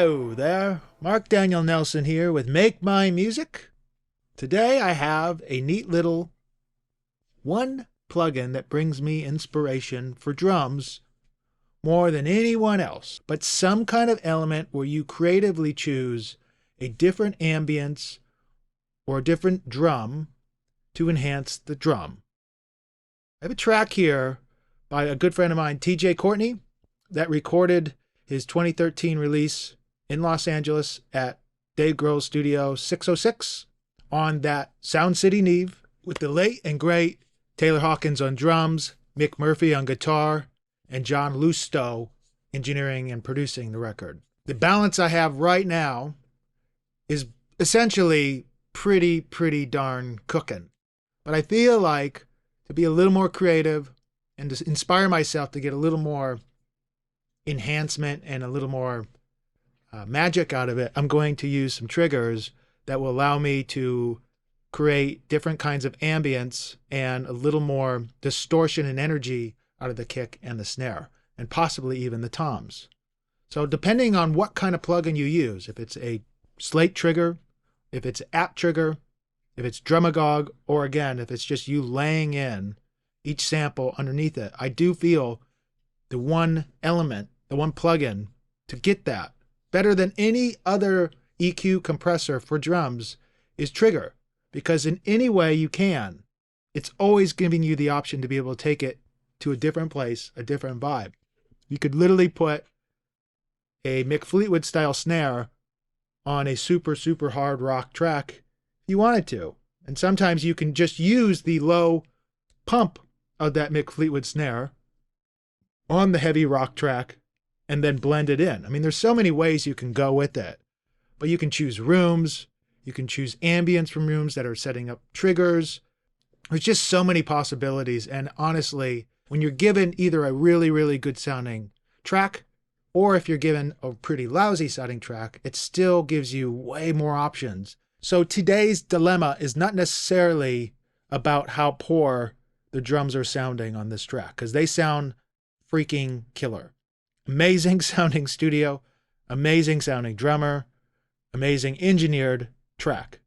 Hello there, Marc Daniel Nelson here with Make My Music. Today I have a neat little one plugin that brings me inspiration for drums more than anyone else, but some kind of element where you creatively choose a different ambience or a different drum to enhance the drum. I have a track here by a good friend of mine, Courtney, that recorded his 2013 release in Los Angeles at Dave Grohl Studio 606 on that Sound City Neve with the late and great Taylor Hawkins on drums, Mick Murphy on guitar, and John Lousteau engineering and producing the record. The balance I have right now is essentially pretty darn cooking. But I feel like to be a little more creative and to inspire myself to get a little more enhancement and a little more magic out of it, I'm going to use some triggers that will allow me to create different kinds of ambience and a little more distortion and energy out of the kick and the snare, and possibly even the toms. So depending on what kind of plugin you use, if it's a Slate trigger, if it's app trigger, if it's Drumagog, or again, if it's just you laying in each sample underneath it, I do feel the one element, the one plugin to get that better than any other EQ compressor for drums is Trigger, because in any way you can, it's always giving you the option to be able to take it to a different place, a different vibe. You could literally put a Mick Fleetwood style snare on a super hard rock track if you wanted to. And sometimes you can just use the low pump of that Mick Fleetwood snare on the heavy rock track and then blend it in. I mean, there's so many ways you can go with it, but you can choose rooms, you can choose ambience from rooms that are setting up triggers. There's just so many possibilities. And honestly, when you're given either a really good sounding track, or if you're given a pretty lousy sounding track, it still gives you way more options. So today's dilemma is not necessarily about how poor the drums are sounding on this track, because they sound freaking killer. Amazing sounding studio, amazing sounding drummer, amazing engineered track.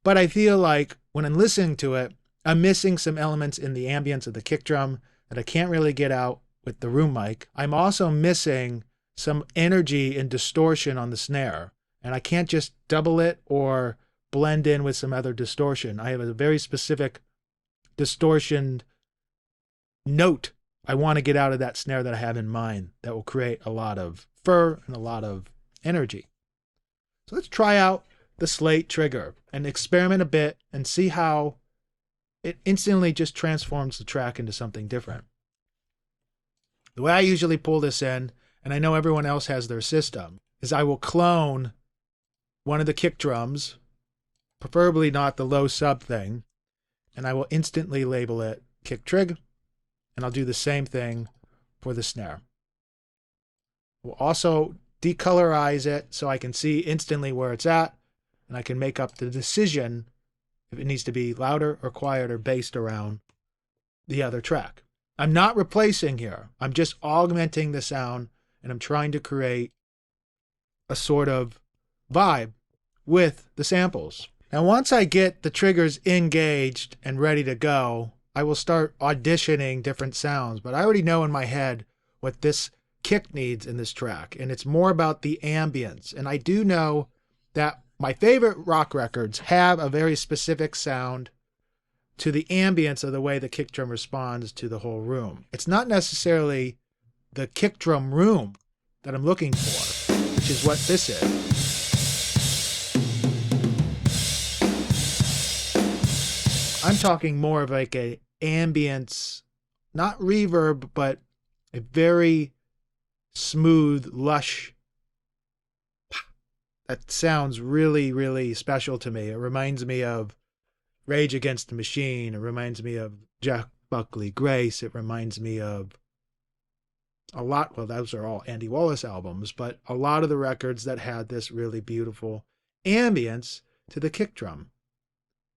But I feel like when I'm listening to it, I'm missing some elements in the ambience of the kick drum that I can't really get out with the room mic. I'm also missing some energy and distortion on the snare, and I can't just double it or blend in with some other distortion. I have a very specific distortion note I want to get out of that snare that I have in mind that will create a lot of fur and a lot of energy. So let's try out the Slate trigger and experiment a bit and see how it instantly just transforms the track into something different. The way I usually pull this in, and I know everyone else has their system, is I will clone one of the kick drums, preferably not the low sub thing, and I will instantly label it kick trig, and I'll do the same thing for the snare. We'll also decolorize it so I can see instantly where it's at, and I can make up the decision if it needs to be louder or quieter based around the other track. I'm not replacing here. I'm just augmenting the sound, and I'm trying to create a sort of vibe with the samples. Now, once I get the triggers engaged and ready to go, I will start auditioning different sounds, but I already know in my head what this kick needs in this track, and it's more about the ambience. And I do know that my favorite rock records have a very specific sound to the ambience of the way the kick drum responds to the whole room. It's not necessarily the kick drum room that I'm looking for, which is what this is. I'm talking more of like a ambience, not reverb, but a very smooth, lush. That sounds really special to me. It reminds me of Rage Against the Machine. It reminds me of Jack Buckley Grace. It reminds me of a lot, well, those are all Andy Wallace albums, but a lot of the records that had this really beautiful ambience to the kick drum.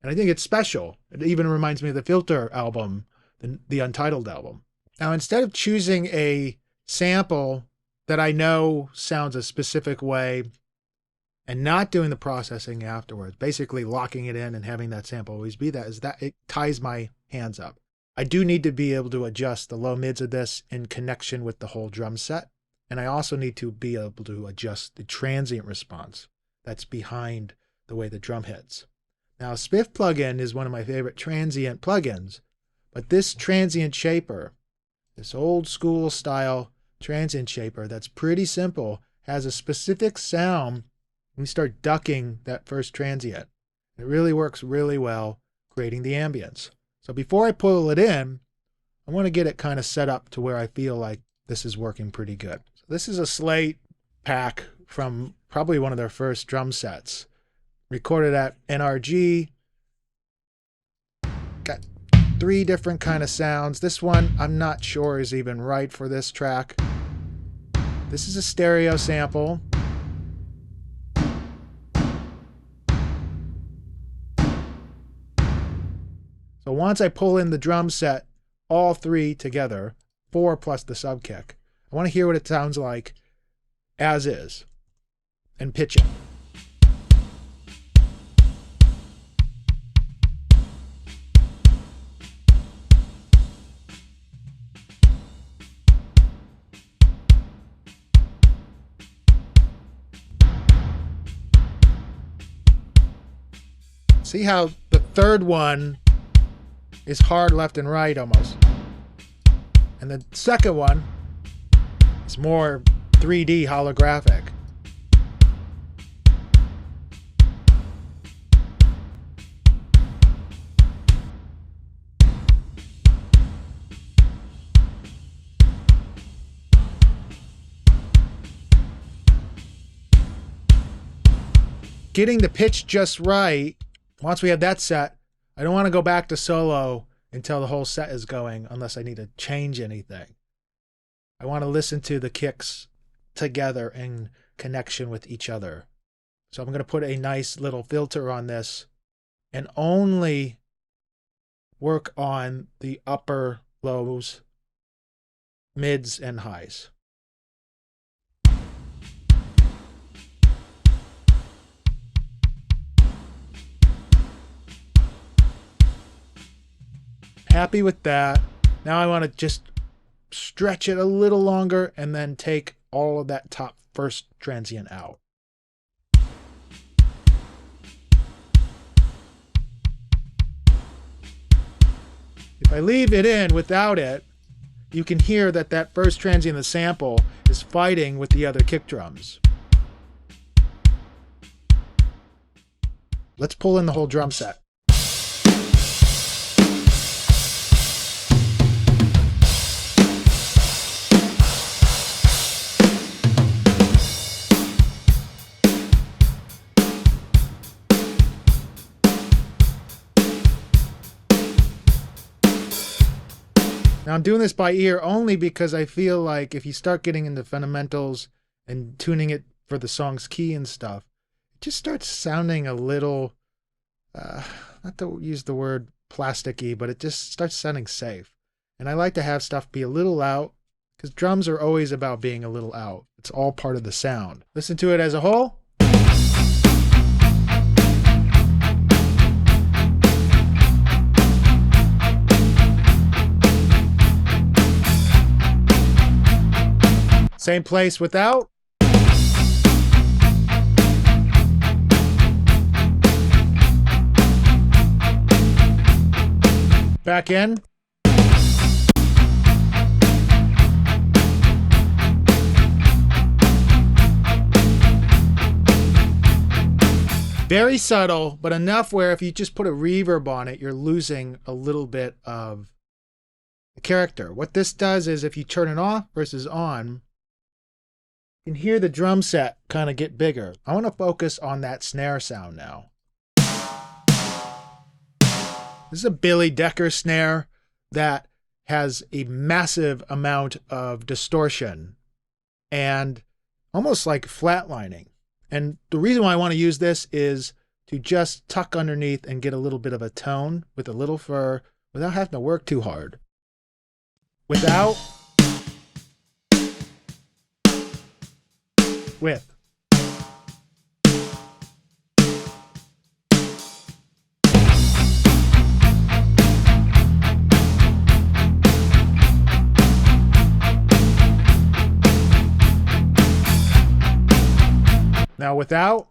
And I think it's special. It even reminds me of the Filter album, the Untitled album. Now, instead of choosing a sample that I know sounds a specific way and not doing the processing afterwards, basically locking it in and having that sample always be that, is that it ties my hands up. I do need to be able to adjust the low mids of this in connection with the whole drum set. And I also need to be able to adjust the transient response that's behind the way the drum hits. Now, Spiff plugin is one of my favorite transient plugins, but this transient shaper, this old school style transient shaper that's pretty simple, has a specific sound when we start ducking that first transient. It really works really well creating the ambience. So before I pull it in, I want to get it kind of set up to where I feel like this is working pretty good. So this is a Slate pack from probably one of their first drum sets. Recorded at NRG. Got 3 different kind of sounds. This one I'm not sure is even right for this track. This is a stereo sample. So once I pull in the drum set, all 3 together, 4 plus the sub kick, I want to hear what it sounds like as is and pitch it. See how the third one is hard left and right almost. And the second one is more 3D holographic. Getting the pitch just right. Once we have that set, I don't want to go back to solo until the whole set is going unless I need to change anything. I want to listen to the kicks together in connection with each other. So I'm going to put a nice little filter on this and only work on the upper lows, mids, and highs. Happy with that. Now I want to just stretch it a little longer and then take all of that top first transient out. If I leave it in without it, you can hear that that first transient in the sample is fighting with the other kick drums. Let's pull in the whole drum set. Now I'm doing this by ear only because I feel like if you start getting into fundamentals and tuning it for the song's key and stuff, it just starts sounding a little, not to use the word plasticky, but it just starts sounding safe. And I like to have stuff be a little out because drums are always about being a little out. It's all part of the sound. Listen to it as a whole. Same place without. Back in. Very subtle, but enough where if you just put a reverb on it, you're losing a little bit of the character. What this does is if you turn it off versus on, you can hear the drum set kind of get bigger. I want to focus on that snare sound now. This is a Billy Decker snare that has a massive amount of distortion and almost like flatlining. And the reason why I want to use this is to just tuck underneath and get a little bit of a tone with a little fur without having to work too hard. Without. with. Now without.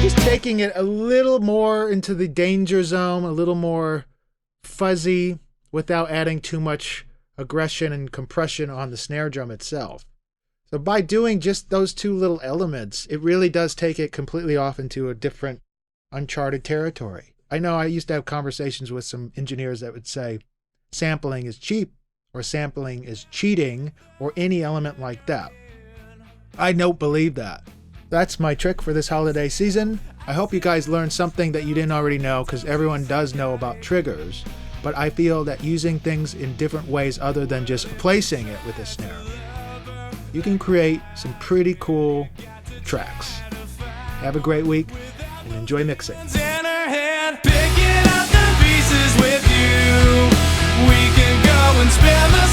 Just taking it a little more into the danger zone, a little more fuzzy without adding too much aggression and compression on the snare drum itself. So by doing just those two little elements, it really does take it completely off into a different, uncharted territory. I know I used to have conversations with some engineers that would say sampling is cheap or sampling is cheating or any element like that. I don't believe that. That's my trick for this holiday season. I hope you guys learned something that you didn't already know, because everyone does know about triggers, but I feel that using things in different ways other than just replacing it with a snare, you can create some pretty cool tracks. Have a great week and enjoy mixing. In her hand, picking up the pieces with you. We can go and spend the